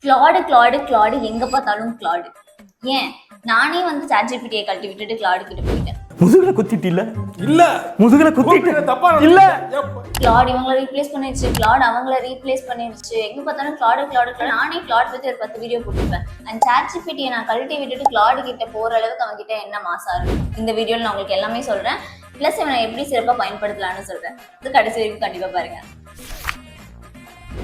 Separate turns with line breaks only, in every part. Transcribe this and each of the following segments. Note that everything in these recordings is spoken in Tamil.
கிளாடு எங்க பார்த்தாலும் கிளாடு. ஏன் நானே வந்து சாட்ஜிபிடியை கழட்டி விட்டுட்டு கிளாடு கிட்ட போயிட்டேன்.
முதுகுல குத்திட்டு
இல்ல
முதுகுல குத்திட்டு
தப்பா
இல்ல
கிளாட் இவங்கள ரீப்ளேஸ் பண்ணிருச்சு, கிளாட் அவங்கள ரீப்ளேஸ் பண்ணிருச்சு, எங்க பார்த்தாலும் கிளாடு. நானே கிளாட் பத்தி ஒரு 10 வீடியோ போட்டிருப்பேன். அண்ட் சாட்ஜிபிடியை நான் கழட்டி விட்டுட்டு கிளாடு கிட்ட போற அளவுக்கு அவங்க கிட்ட என்ன மாசா இருக்கும். இந்த வீடியோல நான் உங்களுக்கு எல்லாமே சொல்றேன். பிளஸ் இவனை எப்படி சிறப்பா பயன்படுத்தலாம்னு சொல்றேன். இது கடைசி வரைக்கும் கண்டிப்பா பாருங்க.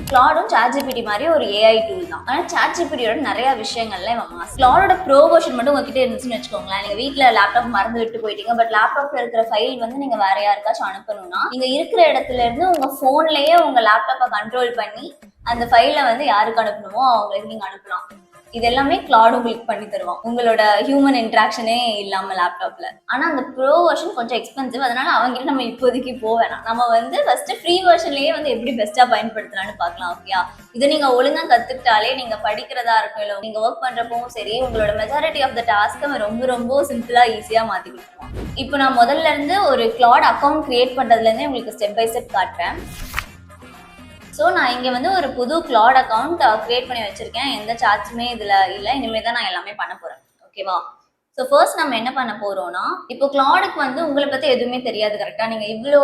கிளாடும் சாட்ஜிபிடி மாதிரி ஒரு ஏஐ டூல் தான். ஆனா சாட்ஜிபிடியோட நிறைய விஷயங்கள்ல இவன் மாஸ். கிளாடோட ப்ரோ வெர்ஷன் மட்டும் உங்ககிட்ட இருந்துச்சுன்னு வச்சுக்கோங்களேன். நீங்க வீட்டுல லேப்டாப் மறந்து விட்டு போயிட்டீங்க, பட் லேப்டாப்ல இருக்கிற ஃபைல் வந்து நீங்க வேற யாருக்காச்சும் அனுப்பணும்னா நீங்க இருக்கிற இடத்துல இருந்து உங்க போன்லயே உங்க லேப்டாப்பை கண்ட்ரோல் பண்ணி அந்த ஃபைலை வந்து யாருக்கு அனுப்பணுமோ அவங்களுக்கு நீங்க அனுப்பலாம். இது எல்லாமே கிளாட் உங்களுக்கு பண்ணி தருவான், உங்களோட ஹியூமன் இன்ட்ராக்ஷனே இல்லாம லேப்டாப்ல. ஆனா அந்த ப்ரோ வெர்ஷன் கொஞ்சம் எக்ஸ்பென்சிவ், அதனால அவங்ககிட்ட நம்ம இப்போதைக்கு போவேணாம். நம்ம வந்து ஃபர்ஸ்ட் ஃப்ரீ வெர்ஷன்லயே வந்து எப்படி பெஸ்டா பயன்படுத்தலாம்னு பார்க்கலாம். ஓகேயா, இதை நீங்க ஒழுங்கா கத்துக்கிட்டாலே நீங்க படிக்கிறதா இருக்கும், இல்லை நீங்க ஒர்க் பண்றப்பவும் சரி, உங்களோட மெஜாரிட்டி ஆஃப் த டாஸ்க்கை ரொம்ப ரொம்ப சிம்பிளா ஈஸியா மாத்தி கொடுத்துருவோம். இப்போ நான் முதல்ல இருந்து ஒரு கிளாட் அக்கௌண்ட் கிரியேட் பண்றதுல இருந்தே உங்களுக்கு ஸ்டெப் பை ஸ்டெப் காட்டுறேன். ஸோ நான் இங்கே வந்து ஒரு புது கிளாட் அக்கௌண்ட் கிரியேட் பண்ணி வச்சிருக்கேன். எந்த சார்ஜுமே இதில் இல்லை. இனிமேல் தான் நான் எல்லாமே பண்ண போகிறேன். ஓகேவா? ஸோ ஃபர்ஸ்ட் நம்ம என்ன பண்ண போகிறோம்னா, இப்போ கிளாடுக்கு வந்து உங்களை பற்றி எதுவுமே தெரியாது. கரெக்டாக நீங்கள் இவ்வளோ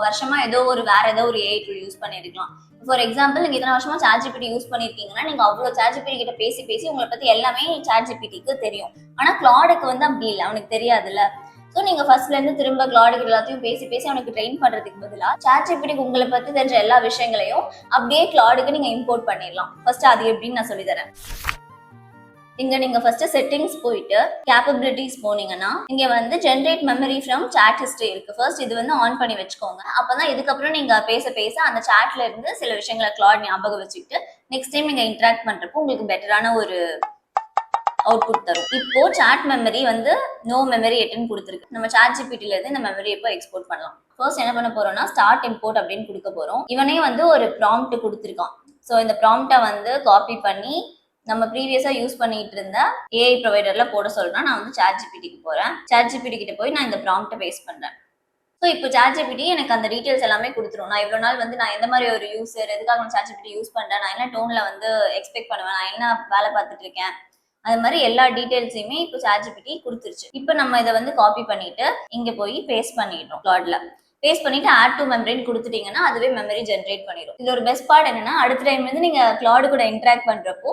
வருஷமாக வேற ஏதோ ஒரு ஏஐ டூல் யூஸ் பண்ணியிருக்கலாம். ஃபார் எக்ஸாம்பிள், நீங்கள் இத்தனை வருஷமா சாட்ஜிபிடி யூஸ் பண்ணியிருக்கீங்கன்னா நீங்கள் அவ்வளோ சாட்ஜிபிடி கிட்ட பேசி உங்களை பற்றி எல்லாமே சாட்ஜிபிடிக்கு தெரியும். ஆனால் கிளாடுக்கு வந்து அப்படி இல்லை, அவனுக்கு தெரியாதுல்ல. ஸோ நீங்க ஃபர்ஸ்ட்ல இருந்து திரும்ப கிளாடுக்கு எல்லாத்தையும் பேசி அவனுக்கு ட்ரெயின் பண்றதுக்கு பதிலாக சாட்ஜிபிடிக்கு உங்களை பத்தி தெரிஞ்ச எல்லா விஷயங்களையும் அப்படியே கிளாடுக்கு நீங்க இம்போர்ட் பண்ணிடலாம். ஃபர்ஸ்ட் அது எப்படின்னு நான் சொல்லி தரேன். இங்க நீங்க ஃபர்ஸ்ட் செட்டிங்ஸ் போயிட்டு கேப்பபிலிட்டிஸ் போனீங்கன்னா இங்க வந்து generate memory from chat history இருக்கு. ஃபர்ஸ்ட் இது வந்து ஆன் பண்ணி வச்சுக்கோங்க. அப்பதான் இதுக்கப்புறம் நீங்க பேச அந்த சாட்ல இருந்து சில விஷயங்களை கிளாட் ஞாபகம் வச்சுக்கிட்டு நெக்ஸ்ட் டைம் நீங்க இன்டராக்ட் பண்றப்போ உங்களுக்கு பெட்டரான ஒரு அவுட்புட் தரும். இப்போ சாட் மெமரி வந்து நோ மெமரி எட்டுன்னு கொடுத்துருக்கு. நம்ம சாட் ஜிபிடில இருந்து இந்த மெமரி இப்போ எக்ஸ்போர்ட் பண்ணலாம். ஃபர்ஸ்ட் என்ன பண்ண போறோம்னா ஸ்டார்ட் இம்போர்ட் அப்படின்னு கொடுக்க போறோம். இவனே வந்து ஒரு ப்ராம்ப்ட் கொடுத்துருக்கான். ஸோ இந்த ப்ராம்ப்டை வந்து காப்பி பண்ணி நம்ம ப்ரீவியஸா யூஸ் பண்ணிட்டு இருந்த ஏஐ ப்ரொவைடர்ல போட சொல்றேன். நான் வந்து சாட் ஜிபிடிக்கு போறேன். சாட் ஜிபிடி கிட்ட போய் நான் இந்த ப்ராம்ப்டை பேஸ்ட் பண்றேன். ஸோ இப்போ சாட் ஜிபிடி எனக்கு அந்த டீடைல்ஸ் எல்லாமே கொடுத்துரும். நான் இவ்வளோ நாள் வந்து நான் எந்த மாதிரி ஒரு யூஸர், எதுக்காக நான் சாட் ஜிபிடி யூஸ் பண்றேன், நான் என்ன டோன்ல வந்து எக்ஸ்பெக்ட் பண்ணுவேன், நான் என்ன வேலை பார்த்துட்டு இருக்கேன், அது மாதிரி எல்லா டீடைல்ஸையுமே இப்போ சாட்ஜிபிடி கொடுத்துருச்சு. இப்போ நம்ம இதை வந்து காப்பி பண்ணிட்டு இங்க போய் பேஸ்ட் பண்ணிடுறோம். கிளாட்ல பேஸ்ட் பண்ணிட்டு ஆட் டு மெமரின்னு கொடுத்துட்டீங்கன்னா அதுவே மெமரி ஜென்ரேட் பண்ணிடும். இதுல ஒரு பெஸ்ட் பார்ட் என்னன்னா, அடுத்த டைம் வந்து நீங்க கிளாடு கூட இன்டராக்ட் பண்றப்போ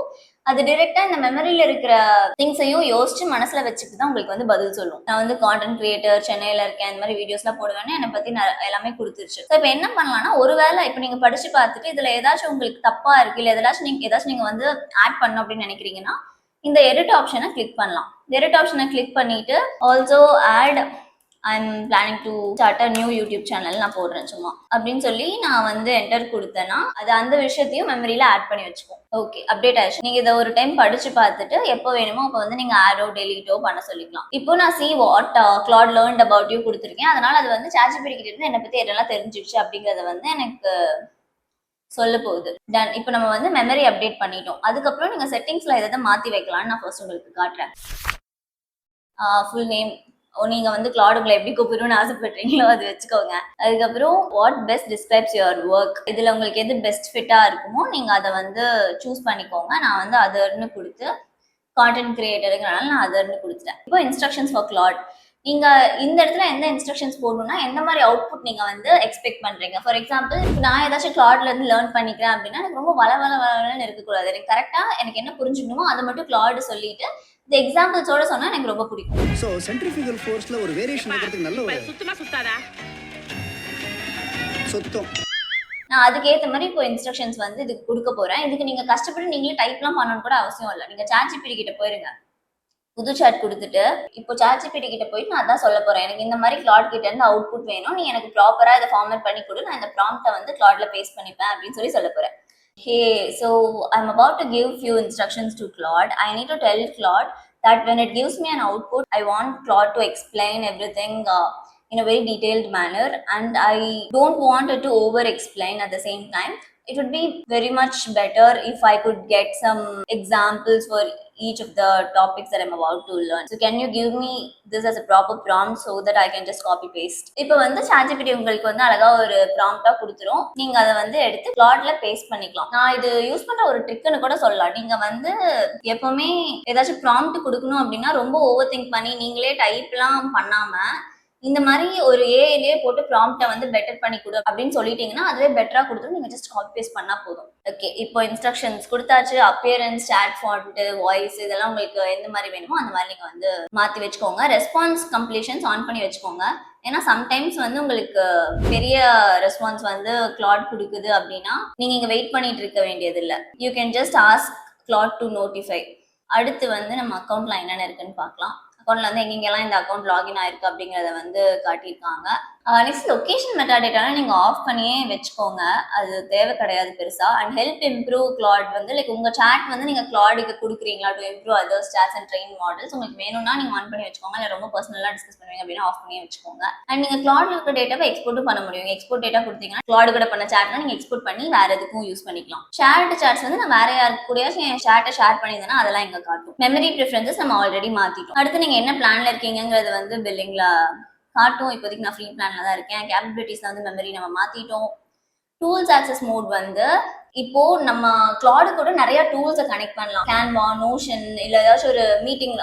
அது டைரக்டா இந்த மெமரியில இருக்கிற திங்ஸையும் யோசிச்சு மனசுல வச்சுட்டு தான் உங்களுக்கு வந்து பதில் சொல்லும். நான் வந்து கான்டென்ட் கிரியேட்டர், சென்னையில இருக்கேன், இந்த மாதிரி வீடியோஸ் எல்லாம் போடுவேன்னு என்னை பத்தி எல்லாமே கொடுத்துருச்சு. ஸோ இப்போ என்ன பண்ணலாம்னா, ஒருவேளை இப்போ நீங்க படிச்சு பார்த்துட்டு இதுல ஏதாச்சும் உங்களுக்கு தப்பா இருக்கு, இல்லை ஏதாச்சும் நீங்க வந்து ஆட் பண்ணணும் அப்படின்னு நினைக்கிறீங்கன்னா இந்த எடிட் ஆப்ஷனை கிளிக் பண்ணலாம். எடிட் ஆப்ஷனை கிளிக் பண்ணிட்டு also add I'm planning to start a new YouTube channel நான் போடுறேன் சும்மா அப்படின்னு சொல்லி நான் வந்து என்டர் கொடுத்தேன்னா அது அந்த விஷயத்தையும் மெமரியில ஆட் பண்ணி வச்சுக்கோம். ஓகே, அப்டேட் ஆயிடுச்சு. நீங்க இதை ஒரு டைம் படிச்சு பார்த்துட்டு எப்போ வேணுமோ அப்போ வந்து நீங்க ஆடோ டெலிட்டோ பண்ண சொல்லிக்கலாம். இப்போ நான் see what Claude learned about you கொடுத்துருக்கேன். அதனால அது வந்து சாட்ஜிபிடி கிட்ட இருந்து என்னை பத்தி எதெல்லாம் தெரிஞ்சிடுச்சு அப்படிங்கறத வந்து எனக்கு சொல்ல போகுது. டன். இப்போ நம்ம வந்து மெமரி அப்டேட் பண்ணிட்டோம். அதுக்கப்புறம் நீங்க செட்டிங்ஸ்ல எதை மாத்தி வைக்கலாம்னு நான் ஃபர்ஸ்ட் உங்களுக்கு காட்டுறேன். ஃபுல் நேம் நீங்க வந்து கிளாடுக்குள்ள எப்படி கூப்பிடணும்னு ஆசைப்படுறீங்களோ அது வச்சுக்கோங்க. அதுக்கப்புறம் what best describes your work, இதுல உங்களுக்கு எது பெஸ்ட் ஃபிட்டா இருக்குமோ நீங்க அதை வந்து சூஸ் பண்ணிக்கோங்க. நான் வந்து அதர்னு கொடுத்து கான்டென்ட் கிரியேட்டருங்கிறனால நான் அதர்னு கொடுத்துட்டேன். இப்போ இன்ஸ்ட்ரக்ஷன்ஸ் ஃபார் கிளாட். நீங்க இந்த இடத்துல எந்த இன்ஸ்ட்ரக்ஷன்ஸ் போடணும்னா எந்த மாதிரி அவுட்புட் நீங்க வந்து எக்ஸ்பெக்ட் பண்றீங்க. ஃபார் எக்ஸாம்பிள், நான் ஏதாச்சும் கிளாட்ல இருந்து லேர்ன் பண்ணிக்கிறேன் அப்படின்னா எனக்கு ரொம்ப வளன்னு இருக்கக்கூடாது. எனக்கு கரெக்டா எனக்கு என்ன புரிஞ்சுக்கணுமோ அதை மட்டும் கிளாட் சொல்லிட்டு இந்த எக்ஸாம்பிள்ஸோட சொன்னா எனக்கு ரொம்ப பிடிக்கும்.
சோ சென்ட்ரிஃபியூகல் ஃபோர்ஸ்ல ஒரு வேரியேஷன் இருக்கிறதுக்கு நல்ல ஒரு
சுத்தாதா
சுத்தம்.
நான் அதுக்கேற்ற மாதிரி இப்போ இன்ஸ்ட்ரக்ஷன்ஸ் வந்து இதுக்கு கொடுக்க போறேன். இதுக்கு நீங்க கஷ்டப்பட்டு நீங்களே டைப்லாம் பண்ணணும் கூட அவசியம் இல்லை. நீங்க சாட் ஜிபிடி கிட்ட போயிருங்க, புது சாட் கொடுத்துட்டு இப்போ சாட் ஜிபிடி கிட்ட போயிட்டு நான் அதான் சொல்ல போறேன், எனக்கு இந்த மாதிரி கிளாட் கிட்ட இருந்து அவுட்புட் வேணும், நீ எனக்கு ப்ராப்பரா இதை ஃபார்மேட் பண்ணி கொடு, நான் இந்த ப்ராம்ப்டை வந்து கிளாட்ல பேஸ்ட் பண்ணிப்பேன் அப்படின்னு சொல்லி சொல்ல போறேன். Hey, so I'm about to give few instructions to Claude. I need to tell Claude that when it gives me an output, I want Claude to explain everything in a very detailed manner, and I don't want it to over explain at the same time. It would be very much better if I could get some examples for each of the topics that I'm about to learn. So can you give me this as a proper prompt so that I can just copy paste? இப்போ வந்து ChatGPT உங்களுக்கு வந்து அழகா ஒரு ப்ராம்ப்டா கொடுத்துரும். நீங்க அதை வந்து எடுத்து Claudeல பேஸ்ட் பண்ணிக்கலாம். நான் இது யூஸ் பண்ற ஒரு ட்ரிக்னு கூட சொல்லலாம். நீங்க வந்து எப்பவுமே ஏதாச்சும் ப்ராம்ப்ட் கொடுக்கணும் அப்படின்னா ரொம்ப ஓவர் திங்க் பண்ணி நீங்களே டைப்லாம் பண்ணாம இந்த மாதிரி ஒரு ஏஐலயே போட்டு ப்ராம்ப்டை வந்து பெட்டர் பண்ணி கொடு அப்படின்னு சொல்லிட்டீங்கன்னா அதுவே பெட்டரா கொடுத்துரும். நீங்க ஜஸ்ட் காப்பி பேஸ்ட் பண்ணா போதும். ஓகே, இப்போ இன்ஸ்ட்ரக்ஷன்ஸ் கொடுத்தாச்சு. அப்பியரன்ஸ், சாட் ஃபாண்ட், வாய்ஸ் இதெல்லாம் உங்களுக்கு எந்த மாதிரி வேணுமோ அந்த மாதிரி நீங்க வந்து மாத்தி வச்சுக்கோங்க. ரெஸ்பான்ஸ் கம்ப்ளீஷன்ஸ் ஆன் பண்ணி வச்சுக்கோங்க. ஏன்னா சம்டைம்ஸ் வந்து உங்களுக்கு பெரிய ரெஸ்பான்ஸ் வந்து கிளாட் கொடுக்குது அப்படின்னா நீங்க இங்க வெயிட் பண்ணிட்டு இருக்க வேண்டியது இல்லை. You can just ask glad to notify. அடுத்து வந்து நம்ம அக்கௌண்ட்ல என்னென்ன இருக்குன்னு பார்க்கலாம். அக்கௌண்ட்ல வந்து எங்கெங்கெல்லாம் இந்த அக்கௌண்ட் லாகின் ஆயிருக்கு அப்படிங்கறத வந்து காட்டியிருக்காங்க. நெக்ஸ்ட் லொகேஷன் மெட்டாடேட்டால நீங்க ஆஃப் பண்ணியே வச்சுக்கோங்க, அது தேவை கிடையாது பெருசா. அண்ட் ஹெல்ப் இம்ப்ரூவ் கிளாட் வந்து லைக் உங்க சாட் வந்து நீங்க கிளாடுக்கு கொடுக்குறீங்களா to improve others chats and train models. உங்களுக்கு வேணும்னா நீங்க ஆன் பண்ணி வச்சுக்கோங்க, இல்லை ரொம்ப பர்சனலா டிஸ்கஸ் பண்ணுவீங்க அப்படின்னா ஆஃப் பண்ணி வச்சுக்கோங்க. அண்ட் நீங்க கிளாட்ல இருக்க டேட்டாவை எக்ஸ்போர்ட்டும் பண்ண முடியும். எக்ஸ்போர்ட் டேட்டா கொடுத்தீங்கன்னா கிளாடு கூட பண்ண சாட்னா நீங்க எக்ஸ்போர்ட் பண்ணி வேற எதுக்கும் யூஸ் பண்ணிக்கலாம். ஷேர்டு சாட்ஸ் வந்து நான் வேற யாருக்கு கூட என் ஷேர்ட்டை ஷேர் பண்ணியிருந்தேன்னா அதெல்லாம் இங்க காட்டும். மெமரி ப்ரிஃபரன்சஸ் நம்ம ஆல்ரெடி மாத்திட்டோம். அடுத்து நீங்க என்ன பிளான்ல இருக்கீங்கிறது வந்து பில்லிங்ல காட்டும். இப்போதைக்கு நான் ஃப்ரீ பிளான்ல தான் இருக்கேன். கேப்பபிலிட்டிஸ்ல வந்து மெமரி நம்ம மாத்திட்டோம். டூல்ஸ் ஆக்சஸ் மோட் வந்து இப்போ நம்ம கிளாடு கூட நிறைய டூல்ஸை கனெக்ட் பண்ணலாம். கேன்வா, நோஷன், இல்லை ஏதாச்சும் ஒரு மீட்டிங்,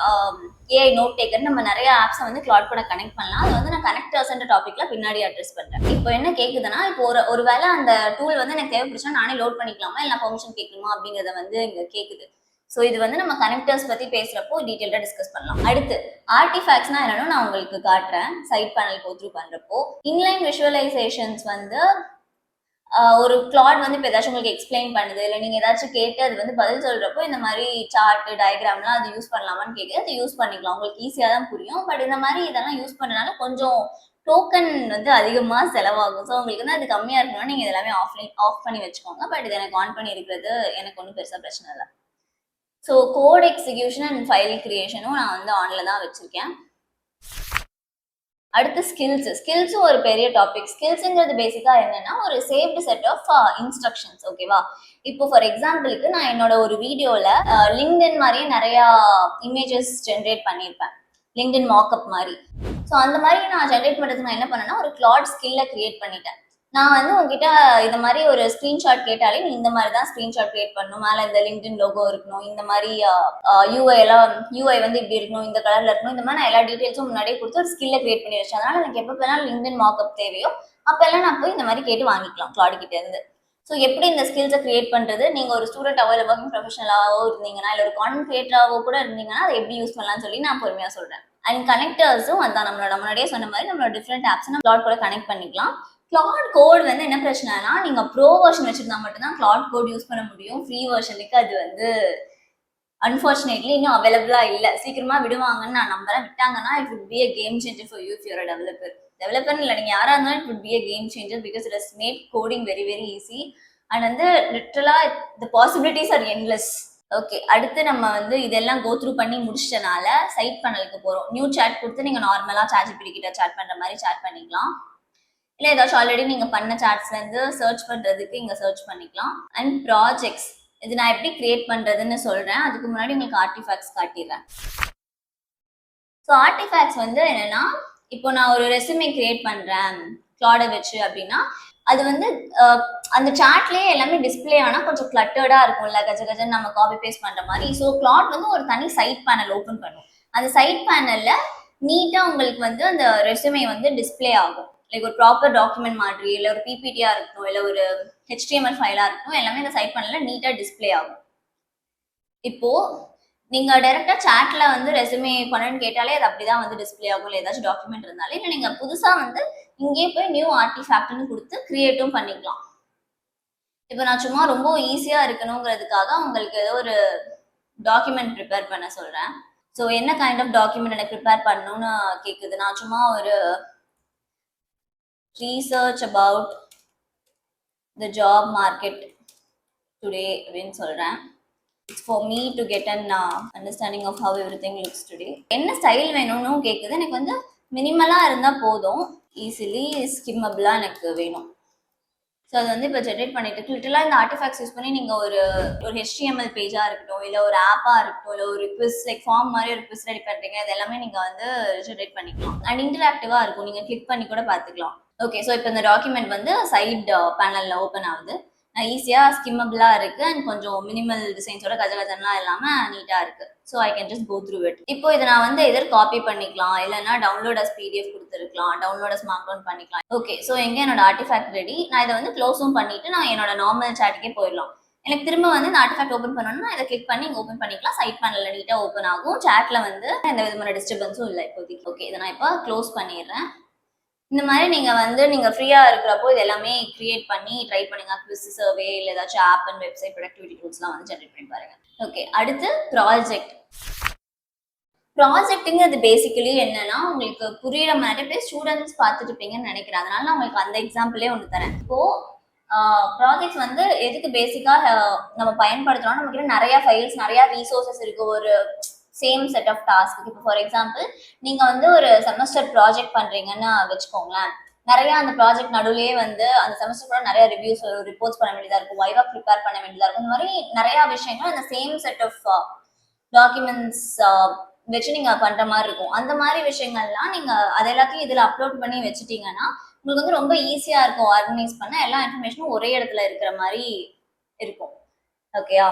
ஏஐ நோட் டேக்கர், நம்ம நிறைய ஆப்ஸை வந்து கிளாட் கூட கனெக்ட் பண்ணலாம். அது வந்து நான் கனெக்டர்ஸ்ன்ற டாபிக்ல பின்னாடி அட்ரஸ் பண்றேன். இப்போ என்ன கேக்குதுன்னா, இப்போ ஒரு வேளை அந்த டூல் வந்து எனக்கு தேவைப்படுச்சுன்னா நானே லோட் பண்ணிக்கலாமா, இல்லை பெர்மிஷன் கேட்கணுமா அப்படிங்கறத வந்து இங்க கேக்குது. ஸோ இது வந்து நம்ம கனெக்டர்ஸ் பத்தி பேசுறப்போ டீட்டெயிலாக டிஸ்கஸ் பண்ணலாம். அடுத்து ஆர்டிஃபேக்ட்ஸ்னா என்னன்னு நான் உங்களுக்கு காட்டுறேன். சைட் பேனல் கோத்ரூ பண்றப்போ இன்லைன் விஷுவலைசேஷன்ஸ் வந்து ஒரு கிளாட் வந்து இப்போ ஏதாச்சும் உங்களுக்கு எக்ஸ்பிளைன் பண்ணுது, இல்லை நீங்க ஏதாச்சும் கேட்டு அது வந்து பதில் சொல்றப்போ இந்த மாதிரி சார்ட், டயக்ராம்லாம் அது யூஸ் பண்ணலாமான்னு கேட்குது. அது யூஸ் பண்ணிக்கலாம், உங்களுக்கு ஈஸியா தான் புரியும். பட் இந்த மாதிரி இதெல்லாம் யூஸ் பண்ணனால கொஞ்சம் டோக்கன் வந்து அதிகமா செலவாகும். ஸோ உங்களுக்கு வந்து அது கம்மியா இருக்கணும்னா நீங்க இதெல்லாமே ஆஃப் பண்ணி வச்சுக்கோங்க. பட் இது எனக்கு ஆன் பண்ணி இருக்கிறது எனக்கு ஒன்றும் பெருசா பிரச்சனை இல்லை. So code execution and file கிரியேஷனும் நான் வந்து ஆன்ல தான் வச்சிருக்கேன். அடுத்து ஸ்கில்ஸும் ஒரு பெரிய டாபிக். ஸ்கில்ஸுங்கிறது பேசிக்கா என்னன்னா ஒரு சேவ்டு செட் ஆஃப் இன்ஸ்ட்ரக்ஷன்ஸ். ஓகேவா, இப்போ ஃபார் எக்ஸாம்பிளுக்கு நான் என்னோட ஒரு வீடியோல லிங்க்டின் மாதிரியே நிறைய இமேஜஸ் ஜென்ரேட் பண்ணியிருப்பேன், லிங்க்டின் மார்க்அப் மாதிரி. ஸோ அந்த மாதிரி நான் ஜென்ரேட் பண்ணுறதுக்கு நான் என்ன பண்ணேன்னா ஒரு கிளாட் ஸ்கில்லை கிரியேட் பண்ணிட்டேன். நான் வந்து உங்ககிட்ட இந்த மாதிரி ஒரு ஸ்கிரீன்ஷாட் கேட்டாலே நீ இந்த மாதிரி தான் ஸ்கிரீன்ஷாட் கிரியேட் பண்ணணும், மேலே இந்த லிங்க்டின் லோகோ இருக்கணும், இந்த மாதிரி யூஐ வந்து இப்படி இருக்கணும், இந்த கலர்ல இருக்கணும், இந்த மாதிரி நான் எல்லா டீட்டெயில்ஸும் முன்னாடியே கொடுத்து ஒரு ஸ்கில்லை கிரியேட் பண்ணி வச்சேன். அதனால எனக்கு எப்போ வேணாலும் லிங்க்டின் மார்க்அப் தேவையோ அப்பெல்லாம் நான் போய் இந்த மாதிரி கேட்டு வாங்கிக்கலாம் கிளாட் கிட்ட இருந்து. ஸோ எப்படி இந்த ஸ்கில்ஸை கிரியேட் பண்றது, நீங்க ஒரு ஸ்டூடெண்டாவோ இல்லை ஒர்க்கிங் ப்ரொஃபஷனலாவோ இருந்தீங்கன்னா, இல்லை ஒரு கான்டென்ட் கிரியேட்டராவோ கூட இருந்தீங்கன்னா அதை எப்படி யூஸ் பண்ணலாம்னு சொல்லி நான் பொறுமையா சொல்றேன். அண்ட் கனெக்டர்ஸும் அதான் நம்மளோட முன்னாடியே சொன்ன மாதிரி நம்மளோட டிஃப்ரெண்ட் ஆப்ஸ் நம்ம கிளாட் கூட கனெக்ட் பண்ணிக்கலாம். கிளாட் கோட் வந்து என்ன பிரச்சனைனா, நீங்க ப்ரோ வெர்ஷன் வச்சிருந்தா மட்டும்தான் கிளாட் கோட் யூஸ் பண்ண முடியும். ஃப்ரீ வெர்ஷனுக்கு அது வந்து அன்ஃபார்ச்சுனேட்லி இன்னும் அவைலபிளா இல்லை. சீக்கிரமா விடுவாங்கன்னு நான் நம்புறேன். விட்டாங்கன்னா it would be a game changer for you if you're a developer இல்லை நீங்க யாரா இருந்தாலும் it would be a game changer because it has made coding very very easy and வந்து லிட்டரலா the possibilities are endless. Okay, அடுத்து நம்ம வந்து இதெல்லாம் கோ த்ரூ பண்ணி முடிச்சிட்டனால சைட் பேனலுக்கு போறோம். நியூ சாட் கொடுத்து நீங்க நார்மலா ChatGPT கிட்ட சாட் பண்ற மாதிரி சாட் பண்ணிக்கலாம். இல்லை ஏதாச்சும் ஆல்ரெடி நீங்க பண்ண சாட்ஸ்ல இருந்து சர்ச் பண்றதுக்கு இங்க சர்ச் பண்ணிக்கலாம். அண்ட் ப்ராஜெக்ட்ஸ் இது நான் எப்படி கிரியேட் பண்றதுன்னு சொல்றேன். அதுக்கு முன்னாடி உங்களுக்கு ஆர்டிஃபேக்ட்ஸ் காட்டிடுறேன். ஸோ ஆர்டிஃபேக்ட்ஸ் வந்து என்னன்னா, இப்போ நான் ஒரு ரெஸ்யூமே கிரியேட் பண்றேன் கிளாட வச்சு அப்படின்னா அது வந்து அந்த சாட்லயே எல்லாமே டிஸ்பிளே ஆனா கொஞ்சம் கிளட்டர்டா இருக்கும்ல, கஜ கஜன்னு நம்ம காப்பி பேஸ்ட் பண்ற மாதிரி. ஸோ கிளாட் வந்து ஒரு தனி சைட் பேனல் ஓப்பன் பண்ணும். அந்த சைட் பேனல்ல நீட்டா உங்களுக்கு வந்து அந்த ரெஸ்யூமே வந்து டிஸ்பிளே ஆகும். லைக் ஒரு ப்ராப்பர் டாக்குமெண்ட் மாதிரி, இல்லை ஒரு பிபிடியா இருக்கட்டும், இல்லை ஒரு HTML ஃபைலா இருக்கட்டும், எல்லாமே இந்த சைட் பேனல்ல நீட்டா டிஸ்பிளே ஆகும். இப்போ நீங்க டைரக்டா சாட்ல வந்து ரெஸ்யூமே பண்ணணும்னு கேட்டாலே அது அப்படிதான் வந்து டிஸ்பிளே ஆகும். இல்லை ஏதாச்சும் டாக்குமெண்ட் இருந்தாலே, இல்லை நீங்க புதுசா வந்து இங்கே போய் நியூ ஆர்டிஃபேக்ட்னு கொடுத்து கிரியேட்டும் பண்ணிக்கலாம். இப்போ நான் சும்மா ரொம்ப ஈஸியா இருக்கணுங்கிறதுக்காக உங்களுக்கு ஏதோ ஒரு டாக்குமெண்ட் ப்ரிப்பேர் பண்ண சொல்றேன். ஸோ என்ன கைண்ட் ஆஃப் டாக்குமெண்ட் எனக்கு ப்ரிப்பேர் பண்ணணும்னு கேட்குது. நான் சும்மா ஒரு research about the job market today அப்படின்னு சொல்றேன். It's for me to get an understanding of how everything looks today. என்ன ஸ்டைல் வேணும்னு கேட்குது. எனக்கு வந்து மினிமலா இருந்தா போதும், ஈஸிலி ஸ்கிம்மபிளா எனக்கு வேணும். ஸோ அது வந்து இப்போ ஜென்ரேட் பண்ணிட்டு இருக்கு. லிட்டரலாக இந்த ஆர்டிஃபேக்ட்ஸ் யூஸ் பண்ணி நீங்கள் ஒரு HTML பேஜாக இருக்கட்டும், இல்லை ஒரு ஆப்பாக இருக்கட்டும், இல்லை ஒரு குவிஸ் லைக் ஃபார்ம் மாதிரி ஒரு குவிஸ் ரெடி பண்ணுறீங்க, இது எல்லாமே நீங்கள் வந்து ஜென்ரேட் பண்ணிக்கலாம். அண்ட் இன்டராக்டிவாக இருக்கும், நீங்கள் கிளிக் பண்ணி கூட பார்த்துக்கலாம். ஓகே, ஸோ இப்போ இந்த டாக்குமெண்ட் வந்து சைட் பேனலில் ஓப்பன் ஆகுது. ஈஸியாக ஸ்கிம்மபிளாக இருக்குது அண்ட் கொஞ்சம் மினிமல் டிசைன்ஸோட கஜகஜன்லாம் இல்லாமல் நீட்டாக இருக்குது. So I can just go through it. இப்போ இதை நான் வந்து எதர் காப்பி பண்ணிக்கலாம், இல்லைன்னா டவுன்லோட் அஸ் PDF கொடுத்துருக்கலாம், டவுன்லோட் அஸ் மார்க் டவுன் பண்ணிக்கலாம். ஓகே, ஸோ எங்கே என்னோட ஆர்டிஃபேக்ட் ரெடி. நான் இதை வந்து க்ளோஸும் பண்ணிட்டு நான் என்னோட நார்மல் சாட்டுக்கே போயிடலாம். எனக்கு திரும்ப வந்து இந்த ஆர்டிஃபேக்ட் ஓப்பன் பண்ணணும்னா இதை கிளிக் பண்ணி இங்கே ஓப்பன் பண்ணிக்கலாம். சைட் பேனலில் நீட்டாக ஓப்பன் ஆகும். சாட்ல வந்து எந்த விதமான டிஸ்டர்பன்ஸும் இல்லை இப்போதைக்கு. ஓகே, இதை நான் இப்போ க்ளோஸ் பண்ணிடுறேன். இந்த மாதிரி நீங்கள் ஃப்ரீயாக இருக்கிறப்போ இது எல்லாமே கிரியேட் பண்ணி ட்ரை பண்ணுங்க. குவிஸ், சர்வே, இல்லை ஏதாச்சும் ஆப் அண்ட் வெப்சைட் ப்ரொடக்டிவிட்டி டூல்ஸ்லாம் வந்து ஜென்ரேட் பண்ணி பாருங்க. ஓகே, அடுத்து ப்ராஜெக்ட். ப்ராஜெக்ட்டுங்கிறது பேசிக்கலி என்னன்னா உங்களுக்கு புரியுற மாதிரி நிறைய ஸ்டூடெண்ட்ஸ் பார்த்துட்டு இருப்பீங்கன்னு நினைக்கிறேன். அதனால நான் உங்களுக்கு அந்த எக்ஸாம்பிளே ஒன்று தரேன். இப்போ ப்ராஜெக்ட்ஸ் வந்து எதுக்கு பேசிக்காக நம்ம பயன்படுத்துறோம், நம்ம கிட்ட நிறைய ஃபைல்ஸ், நிறைய ரீசோர்சஸ் இருக்கு ஒரு சேம் செட் ஆஃப் டாஸ்க்கு. இப்போ ஃபார் எக்ஸாம்பிள் நீங்கள் வந்து ஒரு செமஸ்டர் ப்ராஜெக்ட் பண்ணுறீங்கன்னு வச்சுக்கோங்களேன். நிறைய அந்த ப்ராஜெக்ட் நடுவுலேயே வந்து அந்த செமஸ்டர் கூட நிறைய ரிவ்யூஸ், ரிப்போர்ட்ஸ் பண்ண வேண்டியதாக இருக்கும், வைவா ப்ரிப்பேர் பண்ண வேண்டியதாக இருக்கும். இந்த மாதிரி நிறைய விஷயங்கள் அந்த சேம் செட் ஆஃப் டாக்குமெண்ட்ஸ் வச்சு நீங்கள் பண்ணுற மாதிரி இருக்கும். அந்த மாதிரி விஷயங்கள்லாம் நீங்கள் அது எல்லாத்தையும் இதில் அப்லோட் பண்ணி வச்சுட்டீங்கன்னா உங்களுக்கு வந்து ரொம்ப ஈஸியாக இருக்கும் ஆர்கனைஸ் பண்ண. எல்லா இன்ஃபர்மேஷனும் ஒரே இடத்துல இருக்கிற மாதிரி இருக்கும். ஓகேயா?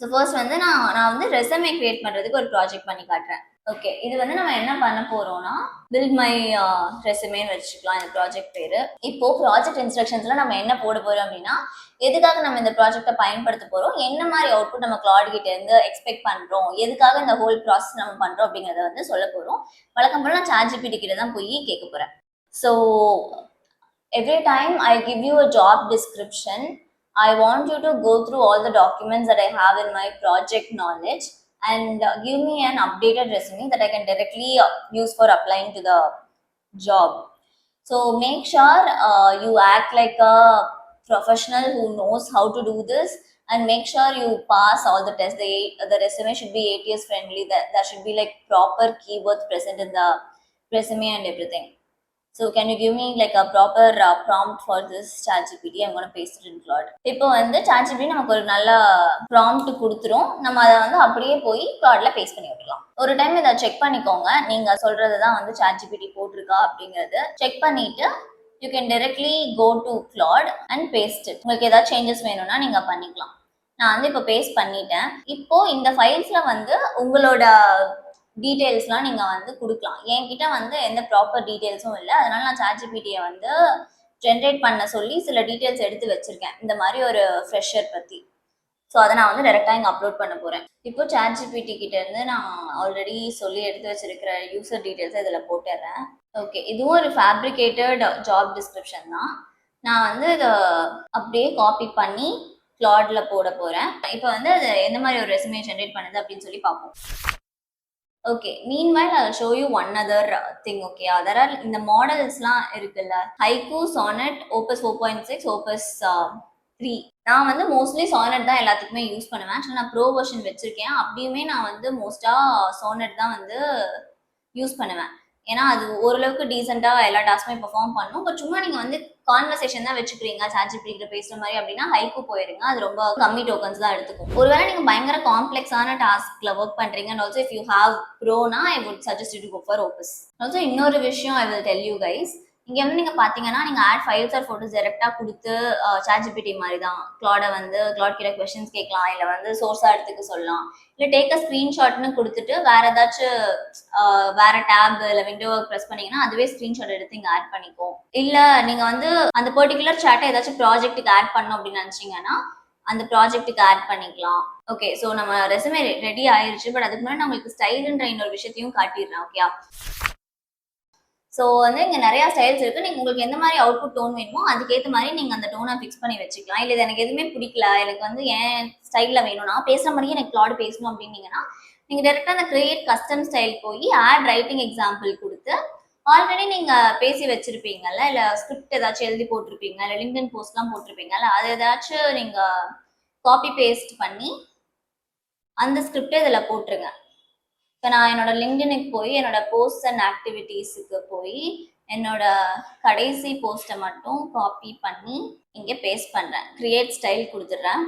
ஸோ ஃபர்ஸ்ட் வந்து நான் வந்து ரெசமே கிரியேட் பண்ணுறதுக்கு ஒரு ப்ராஜெக்ட் பண்ணி காட்டுறேன். ஓகே, இது வந்து நம்ம என்ன பண்ண போறோம்னா பில்ட் மை ரெசுமேன்னு வச்சுக்கலாம் இந்த ப்ராஜெக்ட் பேரு. இப்போ ப்ராஜெக்ட் இன்ஸ்ட்ரக்ஷன்ஸ்ல நம்ம என்ன போட போறோம் அப்படின்னா எதுக்காக நம்ம இந்த ப்ராஜெக்டை பயன்படுத்த போறோம், என்ன மாதிரி அவுட்புட் நம்ம கிளாட் கிட்ட இருந்து எக்ஸ்பெக்ட் பண்றோம், எதுக்காக இந்த ஹோல் ப்ராசஸ் நம்ம பண்றோம் அப்படிங்கறத வந்து சொல்ல போறோம். வழக்கம் போல நான் ChatGPT கிட்ட தான் போய் கேட்க போறேன். So every time I give you a job description, I want you to go through all the documents that I have in my project knowledge and give me an updated resume that I can directly use for applying to the job. So make sure you act like a professional who knows how to do this and make sure you pass all the tests. The resume should be ATS friendly. There should be like proper keywords present in the resume and everything. So can you give me like a proper prompt for this ChatGPT? I'm going to paste it in Claude. இப்போ வந்து ChatGPT நமக்கு ஒரு நல்ல prompt கொடுத்துரும். நம்ம அதை வந்து அப்படியே போய் Claudeல பேஸ்ட் பண்ணி விடலாம். ஒரு டைம் இதை செக் பண்ணிக்கோங்க, நீங்க சொல்றது தான் வந்து ChatGPT போட்டிருக்கா அப்படிங்கிறது செக் பண்ணிட்டு you can directly go to Claude and paste it. உங்களுக்கு ஏதாவது சேஞ்சஸ் வேணும்னா நீங்க பண்ணிக்கலாம். நான் வந்து இப்போ பேஸ்ட் பண்ணிட்டேன். இப்போ இந்த ஃபைல்ஸ்ல வந்து உங்களோட டீட்டெயில்ஸ்லாம் நீங்கள் வந்து கொடுக்கலாம். என்கிட்ட வந்து எந்த ப்ராப்பர் டீட்டெயில்ஸும் இல்லை, அதனால நான் ChatGPT-யை வந்து ஜென்ரேட் பண்ண சொல்லி சில டீட்டெயில்ஸ் எடுத்து வச்சிருக்கேன் இந்த மாதிரி ஒரு ஃப்ரெஷர் பற்றி. ஸோ அதை நான் வந்து டேரெக்டாக இங்கே அப்லோட் பண்ண போகிறேன். இப்போ ChatGPT கிட்ட இருந்து நான் ஆல்ரெடி சொல்லி எடுத்து வச்சிருக்கிற யூசர் டீட்டெயில்ஸை இதில் போட்டுடுறேன். ஓகே, இதுவும் ஒரு ஃபேப்ரிகேட்டட் ஜாப் டிஸ்கிரிப்ஷன் தான். நான் வந்து இதை அப்படியே காப்பி பண்ணி Claudeல போட போகிறேன். இப்போ வந்து அது எந்த மாதிரி ஒரு ரெசுமே ஜென்ரேட் பண்ணுது அப்படின்னு சொல்லி பார்ப்போம். Okay, meanwhile I'll show you one other thing. Okay, there are இந்த மாடல்ஸ்லாம் இருக்குல்ல, ஹைக்கூ, சானட், ஓபஸ் 4.6, ஓபஸ் 3. நான் வந்து மோஸ்ட்லி சானட் தான் எல்லாத்துக்குமே யூஸ் பண்ணுவேன். ஆக்சுவலி நான் ப்ரோ வெர்ஷன் வச்சிருக்கேன். அப்படியுமே நான் வந்து மோஸ்டா சானட் தான் வந்து யூஸ் பண்ணுவேன். ஏன்னா அது ஓரளவுக்கு டீசெண்டாக எல்லா டாஸ்க்குமே பெர்ஃபார்ம் பண்ணும். பட் சும்மா நீங்கள் வந்து கான்வர்சேஷன் தான் வச்சுக்கிறீங்க ChatGPT கிட்ட பேசுகிற மாதிரி அப்படின்னா ஹைக்கூ போயிருங்க. அது ரொம்ப கம்மி டோக்கன்ஸ் தான் எடுத்துக்கும். ஒருவேளை நீங்கள் பயங்கர காம்ப்ளெக்ஸான டாஸ்க்ல ஒர்க் பண்ணுறீங்க and also if you have ப்ரோனா I would suggest you to go for Opus. Also இன்னொரு விஷயம் I will tell you guys. இங்கே வந்து நீங்கள் பார்த்தீங்கன்னா நீங்கள் ஆட் ஃபைல்ஸ் ஆர் ஃபோட்டோஸ் டேரெக்டாக கொடுத்து ChatGPT மாதிரி தான் கிளாட வந்து கிளாட் கிட்ட கொஸ்டின்ஸ் கேட்கலாம், இல்லை வந்து சோர்ஸாக எடுத்துக்க சொல்லலாம், இல்லை டேக் அ ஸ்க்ரீன்ஷாட்னு கொடுத்துட்டு வேற ஏதாச்சும் வேற டேப் இல்லை விண்டோவை ப்ரெஸ் பண்ணீங்கன்னா அதுவே ஸ்க்ரீன்ஷாட் எடுத்து இங்கே ஆட் பண்ணிக்கும். இல்லை நீங்கள் வந்து அந்த பர்டிகுலர் சாட்டை ஏதாச்சும் ப்ராஜெக்ட்டுக்கு ஆட் பண்ணணும் அப்படின்னு நினச்சிங்கன்னா அந்த ப்ராஜெக்ட்டுக்கு ஆட் பண்ணிக்கலாம். ஓகே, ஸோ நம்ம ரெசுமே ரெடி ஆயிடுச்சு. பட் அதுக்கு முன்னாடி நான் உங்களுக்கு ஸ்டைலுன்ற இன்னொரு விஷயத்தையும் காட்டிடுறேன். ஓகே, ஸோ வந்து இங்கே நிறையா ஸ்டைல்ஸ் இருக்குது. நீங்கள் உங்களுக்கு எந்த மாதிரி அவுட்புட் டோன் வேணுமோ அதுக்கேற்ற மாதிரி நீங்கள் அந்த டோனை ஃபிக்ஸ் பண்ணி வச்சுக்கலாம். இல்லை இது எனக்கு எதுவுமே பிடிக்கல, எனக்கு வந்து ஏன் ஸ்டைலில் வேணும்னா பேசுகிற மாதிரியே எனக்கு கிளாட் பேசணும் அப்படின்னீங்கன்னா நீங்கள் டேரெக்டாக அந்த கிரியேட் கஸ்டம் ஸ்டைல் போய் ஆட் ரைட்டிங் எக்ஸாம்பிள் கொடுத்து ஆல்ரெடி நீங்கள் பேசி வச்சுருப்பீங்கல்ல, இல்லை ஸ்கிரிப்ட் ஏதாச்சும் எழுதி போட்டிருப்பீங்க, இல்லை லிங்க்டின் போஸ்ட்லாம் போட்டிருப்பீங்கல்ல, அது ஏதாச்சும் நீங்கள் காப்பி பேஸ்ட் பண்ணி அந்த ஸ்கிரிப்டை இதில் போட்டுருங்க. இப்போ நான் என்னோட லிங்க்டினுக்கு போய் என்னோட போஸ்ட் அண்ட் ஆக்டிவிட்டீஸுக்கு போய் என்னோட கடைசி போஸ்ட்டை மட்டும் காப்பி பண்ணி இங்கே பேஸ்ட் பண்றேன். கிரியேட் ஸ்டைல் கொடுத்துட்றேன்.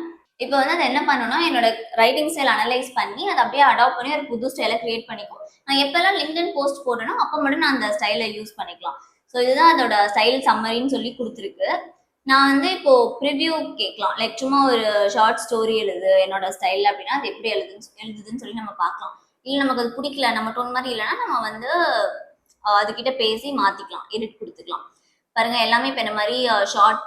இப்போ வந்து அதை என்ன பண்ணணும்னா என்னோட ரைட்டிங் ஸ்டைல் அனலைஸ் பண்ணி அதை அப்படியே அடாப்ட் பண்ணி ஒரு புது ஸ்டைலை கிரியேட் பண்ணிக்கும். நான் எப்பெல்லாம் லிங்க்டின் போஸ்ட் போடுறேனோ அப்போ மட்டும் நான் அந்த ஸ்டைலை யூஸ் பண்ணிக்கலாம். ஸோ இதுதான் அதோட ஸ்டைல் சம்மரின்னு சொல்லி கொடுத்துருக்கு. நான் வந்து இப்போ ப்ரிவ்யூ கேட்கலாம். லைக் சும்மா ஒரு ஷார்ட் ஸ்டோரி எழுது என்னோட ஸ்டைல் அப்படின்னா அது எப்படி எழுதுதுன்னு சொல்லி நம்ம பார்க்கலாம். இல்லை நமக்கு அது பிடிக்கல, நம்ம டோன் மாதிரி இல்லைன்னா நம்ம வந்து அதுக்கிட்ட பேசி மாத்திக்கலாம், எடிட் கொடுத்துக்கலாம். பாருங்க எல்லாமே இப்போ இந்த மாதிரி ஷார்ட்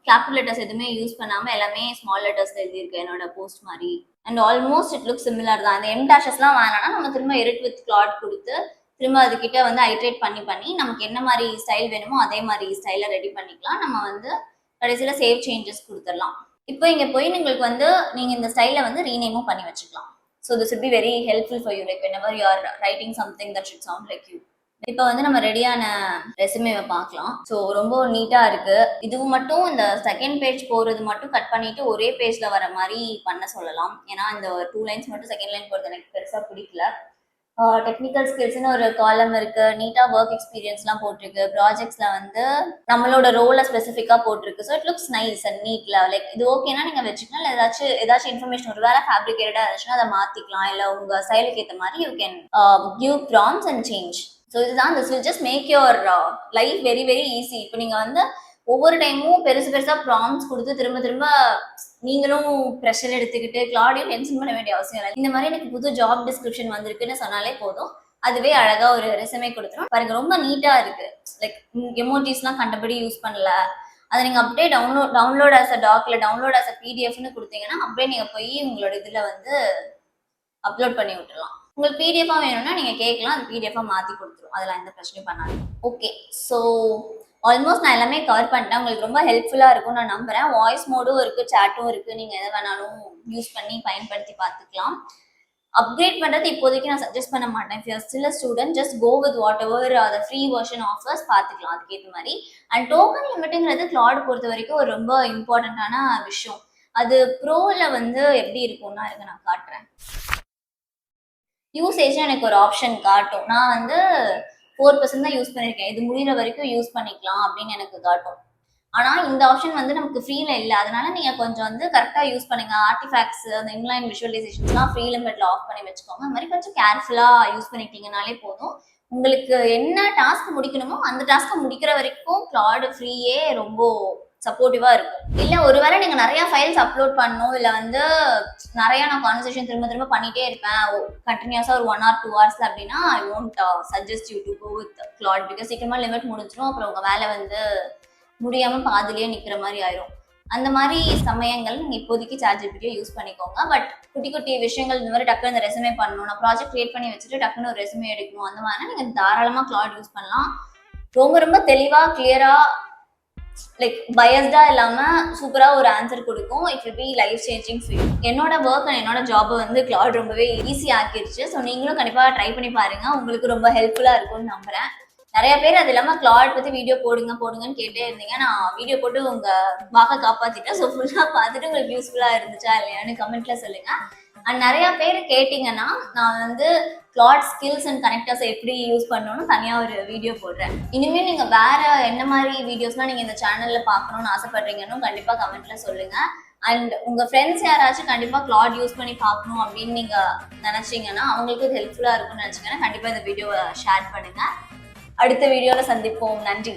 கேபிட்டல் லெட்டர்ஸ் எதுவுமே யூஸ் பண்ணாம எல்லாமே ஸ்மால் லெட்டர்ஸ்ல எழுதியிருக்கு என்னோட போஸ்ட் மாதிரி. And almost it look similar தான். அந்த எம் டேஷஸ்லாம் வேணாம்னா நம்ம திரும்ப எடிட் வித் கிளாட் கொடுத்து திரும்ப அதுக்கிட்ட வந்து ஐட்ரேட் பண்ணி நமக்கு என்ன மாதிரி ஸ்டைல் வேணுமோ அதே மாதிரி ஸ்டைலை ரெடி பண்ணிக்கலாம். நம்ம வந்து கடைசியில் சேவ் சேஞ்சஸ் கொடுத்துடலாம். இப்போ இங்கே போய் உங்களுக்கு வந்து நீங்கள் இந்த ஸ்டைலை வந்து ரீநேமும் பண்ணி வச்சுக்கலாம். So this will be very helpful for you like whenever you are writing something that should sound like you. இப்போ வந்து நம்ம ரெடியான ரெசுமேவை பார்க்கலாம். ஸோ ரொம்ப நீட்டா இருக்கு. இது மட்டும் இந்த செகண்ட் பேஜ் போறது மட்டும் கட் பண்ணிட்டு ஒரே பேஜ்ல வர மாதிரி பண்ண சொல்லலாம். ஏன்னா இந்த 2 லைன்ஸ் மட்டும் செகண்ட் லைன் போறது எனக்கு பெருசா பிடிக்கல. டெக்னிக்கல் ஸ்கில்ஸ்னு ஒரு காலம் இருக்கு. நீட்டா ஒர்க் எக்ஸ்பீரியன்ஸ்லாம் போட்டிருக்கு. ப்ராஜெக்ட்ஸ்ல வந்து நம்மளோட ரோலை ஸ்பெசிஃபிக்கா போட்டிருக்கு. So it looks nice and நீட்ல. லைக் இது ஓகேனா நீங்க வச்சுக்கலாம். இல்லை ஏதாச்சும் இன்ஃபர்மேஷன் ஒரு வேலை ஃபேப்ரிகேட்டடா இருந்துச்சுன்னா அதை மாத்திக்கலாம். இல்லை உங்க ஸ்டைலுக்கு ஏற்ற மாதிரி you can give prompts and change. So இதுதான் this will just make your life very very easy. இப்போ நீங்க வந்து ஒவ்வொரு டைமும் பெருசா ப்ராம்ப்ட்ஸ் கொடுத்து திரும்ப நீங்களும் ப்ரெஷர் எடுத்துக்கிட்டு கிளாடையும் டென்ஷன் பண்ண வேண்டிய அவசியம் இல்லை. இந்த மாதிரி எனக்கு புது ஜாப் டிஸ்கிரிப்ஷன் வந்திருக்குன்னு சொன்னாலே போதும், அதுவே அழகா ஒரு ரெசுமே கொடுத்துரும். பாருங்க ரொம்ப நீட்டா இருக்கு. லைக் எமோஜிஸ்லாம் கண்டபடி யூஸ் பண்ணல. அதை நீங்க அப்படியே டவுன்லோட் ஆஸ் அ டாக் இல்லை டவுன்லோட் ஆஸ் அ பிடிஎஃப்னு கொடுத்தீங்கன்னா அப்படியே நீங்க போய் உங்களோட இதுல வந்து அப்லோட் பண்ணி விட்டுலாம். உங்களுக்கு பிடிஎஃபா வேணும்னா நீங்க கேட்கலாம், அது பிடிஎஃபா மாத்தி கொடுத்துரும். அதெல்லாம் எந்த பிரச்சனையும் பண்ணாது. ஓகே, ஸோ ஆல்மோஸ்ட் நான் எல்லாமே கவர் பண்ணிட்டேன். உங்களுக்கு ரொம்ப ஹெல்ப்ஃபுல்லா இருக்கும் நான் நம்புறேன். வாய்ஸ் மோடும் இருக்கு, சேட்டும் இருக்கு. நீங்க எதை வேணாலும் யூஸ் பண்ணி பயன்படுத்தி பார்த்துக்கலாம். அப்கிரேட் பண்றது இப்போதைக்கு நான் சஜஸ்ட் பண்ண மாட்டேன். if you are still a student, just go with whatever the free version offers. பார்த்துக்கலாம் அதுக்கேற்ற மாதிரி. அண்ட் டோக்கன் லிமிட்டுங்கிறது கிளாட் பொறுத்த வரைக்கும் ஒரு ரொம்ப இம்பார்ட்டன்டான விஷயம். அது ப்ரோல வந்து எப்படி இருக்கும்னா இருக்கு நான் காட்டுறேன். யூசேஜ் எனக்கு ஒரு ஆப்ஷன் காட்டும். நான் வந்து 4% தான் யூஸ் பண்ணியிருக்கேன். இது முடிகிற வரைக்கும் யூஸ் பண்ணிக்கலாம் அப்படின்னு எனக்கு காட்டும். ஆனால் இந்த ஆப்ஷன் வந்து நமக்கு ஃப்ரீல இல்லை. அதனால நீங்கள் கொஞ்சம் வந்து கரெக்டாக யூஸ் பண்ணுங்க. ஆர்டிஃபேக்ட்ஸ் அந்த இன்லைன் விஷுவலைசேஷன்ஸ்லாம் ஃப்ரீ லிமிட்ல ஆஃப் பண்ணி வச்சுக்கோங்க. அந்த மாதிரி கொஞ்சம் கேர்ஃபுல்லாக யூஸ் பண்ணிக்கிட்டீங்கனாலே போதும். உங்களுக்கு என்ன டாஸ்க் முடிக்கணுமோ அந்த டாஸ்க்கை முடிக்கிற வரைக்கும் கிளாட் ஃப்ரீயே ரொம்ப சப்போர்ட்டிவா இருக்கும். இல்ல ஒருவேளை நீங்க நிறைய ஃபைல்ஸ் அப்லோட் பண்ணணும், இல்ல வந்து நிறைய நான் கான்வர்சேஷன் திரும்ப பண்ணிட்டே இருப்பேன் கண்டினியூஸா ஒரு 1 or 2 hours அப்படின்னா ஐ won't suggest you to go with Claude because சீக்கிரமா லிமிட் முடிஞ்சிடும். அப்புறம் உங்க வேலை வந்து முடியாம பாதிலேயே நிக்கிற மாதிரி ஆயிரும். அந்த மாதிரி சமயங்கள் நீங்க இப்போதைக்கு ChatGPT யூஸ் பண்ணிக்கோங்க. பட் குட்டி விஷயங்கள் இந்த மாதிரி டக்குனு இந்த ரெசுமே பண்ணணும், நான் ப்ராஜெக்ட் கிரியேட் பண்ணி வச்சுட்டு டக்குனு ஒரு ரெசுமே எடுக்கணும், அந்த மாதிரி நீங்க தாராளமா Claude யூஸ் பண்ணலாம். ரொம்ப தெளிவா கிளியரா லைக் பயஸ்டா இல்லாம சூப்பரா ஒரு ஆன்சர் கொடுக்கும். It will be life changing for you. என்னோட ஒர்க் அண்ட் என்னோட ஜாப் வந்து கிளாட் ரொம்பவே ஈஸி ஆக்கிடுச்சு. ஸோ நீங்களும் கண்டிப்பா ட்ரை பண்ணி பாருங்க. உங்களுக்கு ரொம்ப ஹெல்ப்ஃபுல்லா இருக்கும்னு நம்புறேன். நிறைய பேர் அது இல்லாம கிளாட் பத்தி வீடியோ போடுங்கன்னு கேட்டே இருந்தீங்க. நான் வீடியோ போட்டு உங்க வாக்க காப்பாத்திட்டேன். ஸோ ஃபுல்லா பார்த்துட்டு உங்களுக்கு யூஸ்ஃபுல்லா இருந்துச்சா இல்லையான்னு கமெண்ட்ல சொல்லுங்க. அண்ட் நிறைய பேர் கேட்டீங்கன்னா நான் வந்து கிளாட் ஸ்கில்ஸ் அண்ட் கனெக்டர்ஸ் எப்படி யூஸ் பண்ணணும்னு தனியா ஒரு வீடியோ போடுறேன். இனிமேல் நீங்க வேற என்ன மாதிரி வீடியோஸ்லாம் நீங்க இந்த சேனல்ல பார்க்கணும்னு ஆசைப்படுறீங்கன்னு கண்டிப்பா கமெண்ட்ல சொல்லுங்க. அண்ட் உங்க ஃப்ரெண்ட்ஸ் யாராச்சும் கண்டிப்பா கிளாட் யூஸ் பண்ணி பார்க்கணும் அப்படின்னு நீங்க நினைச்சீங்கன்னா அவங்களுக்கு ஹெல்ப்ஃபுல்லா இருக்கும்னு நினைச்சீங்கன்னா கண்டிப்பா இந்த வீடியோவை ஷேர் பண்ணுங்க. அடுத்த வீடியோல சந்திப்போம். நன்றி.